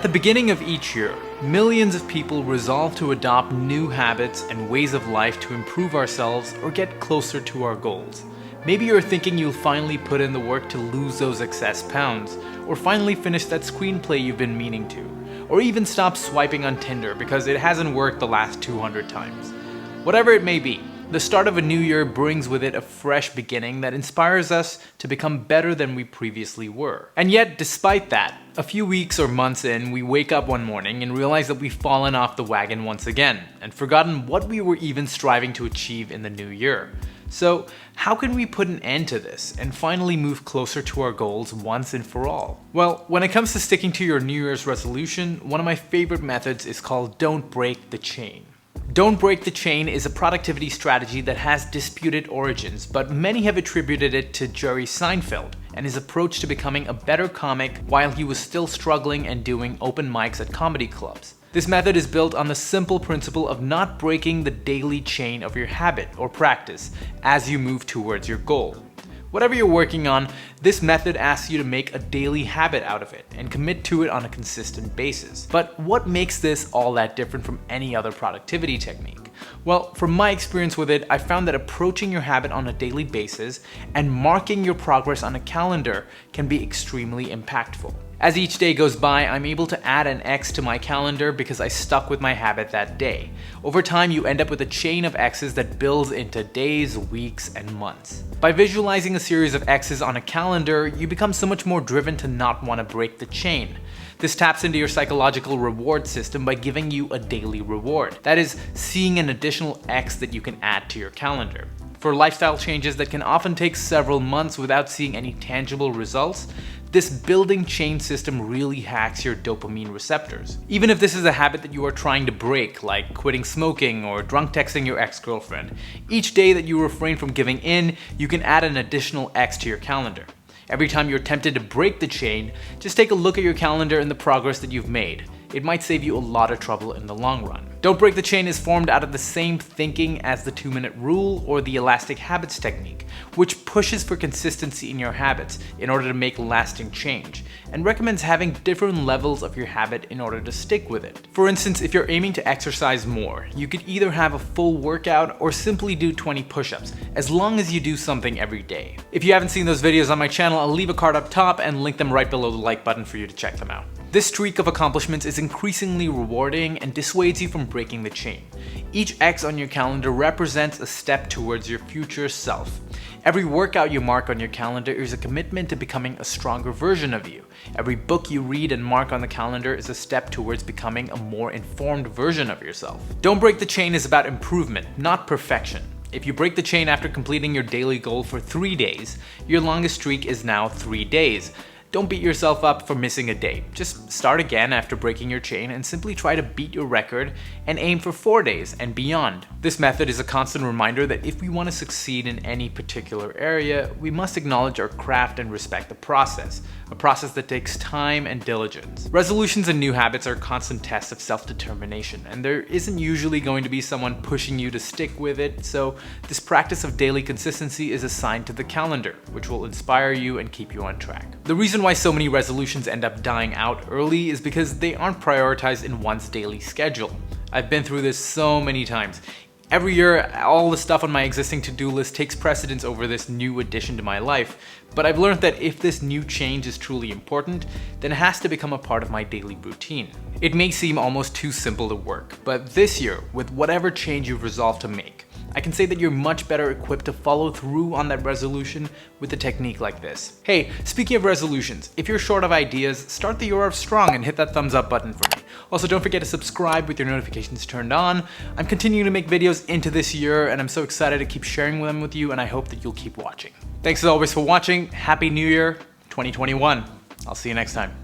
At the beginning of each year, millions of people resolve to adopt new habits and ways of life to improve ourselves or get closer to our goals. Maybe you're thinking you'll finally put in the work to lose those excess pounds, or finally finish that screenplay you've been meaning to, or even stop swiping on Tinder because it hasn't worked the last 200 times. Whatever it may be, the start of a new year brings with it a fresh beginning that inspires us to become better than we previously were. And yet, despite that, a few weeks or months in, we wake up one morning and realize that we've fallen off the wagon once again, and forgotten what we were even striving to achieve in the new year. So, how can we put an end to this and finally move closer to our goals once and for all? Well, when it comes to sticking to your New Year's resolution, one of my favorite methods is called Don't Break the Chain. Don't Break the Chain is a productivity strategy that has disputed origins, but many have attributed it to Jerry Seinfeld and his approach to becoming a better comic while he was still struggling and doing open mics at comedy clubs. This method is built on the simple principle of not breaking the daily chain of your habit or practice as you move towards your goal. Whatever you're working on, this method asks you to make a daily habit out of it and commit to it on a consistent basis. But what makes this all that different from any other productivity technique? Well, from my experience with it, I found that approaching your habit on a daily basis and marking your progress on a calendar can be extremely impactful. As each day goes by, I'm able to add an X to my calendar because I stuck with my habit that day. Over time, you end up with a chain of X's that builds into days, weeks, and months. By visualizing a series of X's on a calendar, you become so much more driven to not want to break the chain. This taps into your psychological reward system by giving you a daily reward. That is, seeing an additional X that you can add to your calendar. For lifestyle changes that can often take several months without seeing any tangible results, this building chain system really hacks your dopamine receptors. Even if this is a habit that you are trying to break, like quitting smoking or drunk texting your ex-girlfriend, each day that you refrain from giving in, you can add an additional X to your calendar. Every time you're tempted to break the chain, just take a look at your calendar and the progress that you've made. It might save you a lot of trouble in the long run. Don't Break the Chain is formed out of the same thinking as the 2-minute rule or the elastic habits technique, which pushes for consistency in your habits in order to make lasting change, and recommends having different levels of your habit in order to stick with it. For instance, if you're aiming to exercise more, you could either have a full workout or simply do 20 push-ups, as long as you do something every day. If you haven't seen those videos on my channel, I'll leave a card up top and link them right below the like button for you to check them out. This streak of accomplishments is increasingly rewarding and dissuades you from breaking the chain. Each X on your calendar represents a step towards your future self. Every workout you mark on your calendar is a commitment to becoming a stronger version of you. Every book you read and mark on the calendar is a step towards becoming a more informed version of yourself. Don't Break the Chain is about improvement, not perfection. If you break the chain after completing your daily goal for 3 days, your longest streak is now 3 days. Don't beat yourself up for missing a day. Just start again after breaking your chain and simply try to beat your record and aim for 4 days and beyond. This method is a constant reminder that if we want to succeed in any particular area, we must acknowledge our craft and respect the process, a process that takes time and diligence. Resolutions and new habits are constant tests of self-determination, and there isn't usually going to be someone pushing you to stick with it, so this practice of daily consistency is assigned to the calendar, which will inspire you and keep you on track. The reason why so many resolutions end up dying out early is because they aren't prioritized in one's daily schedule. I've been through this so many times. Every year, all the stuff on my existing to-do list takes precedence over this new addition to my life, but I've learned that if this new change is truly important, then it has to become a part of my daily routine. It may seem almost too simple to work, but this year, with whatever change you've resolved to make, I can say that you're much better equipped to follow through on that resolution with a technique like this. Hey, speaking of resolutions, if you're short of ideas, start the year off strong and hit that thumbs up button for me. Also, don't forget to subscribe with your notifications turned on. I'm continuing to make videos into this year, and I'm so excited to keep sharing them with you, and I hope that you'll keep watching. Thanks as always for watching. Happy New Year 2021. I'll see you next time.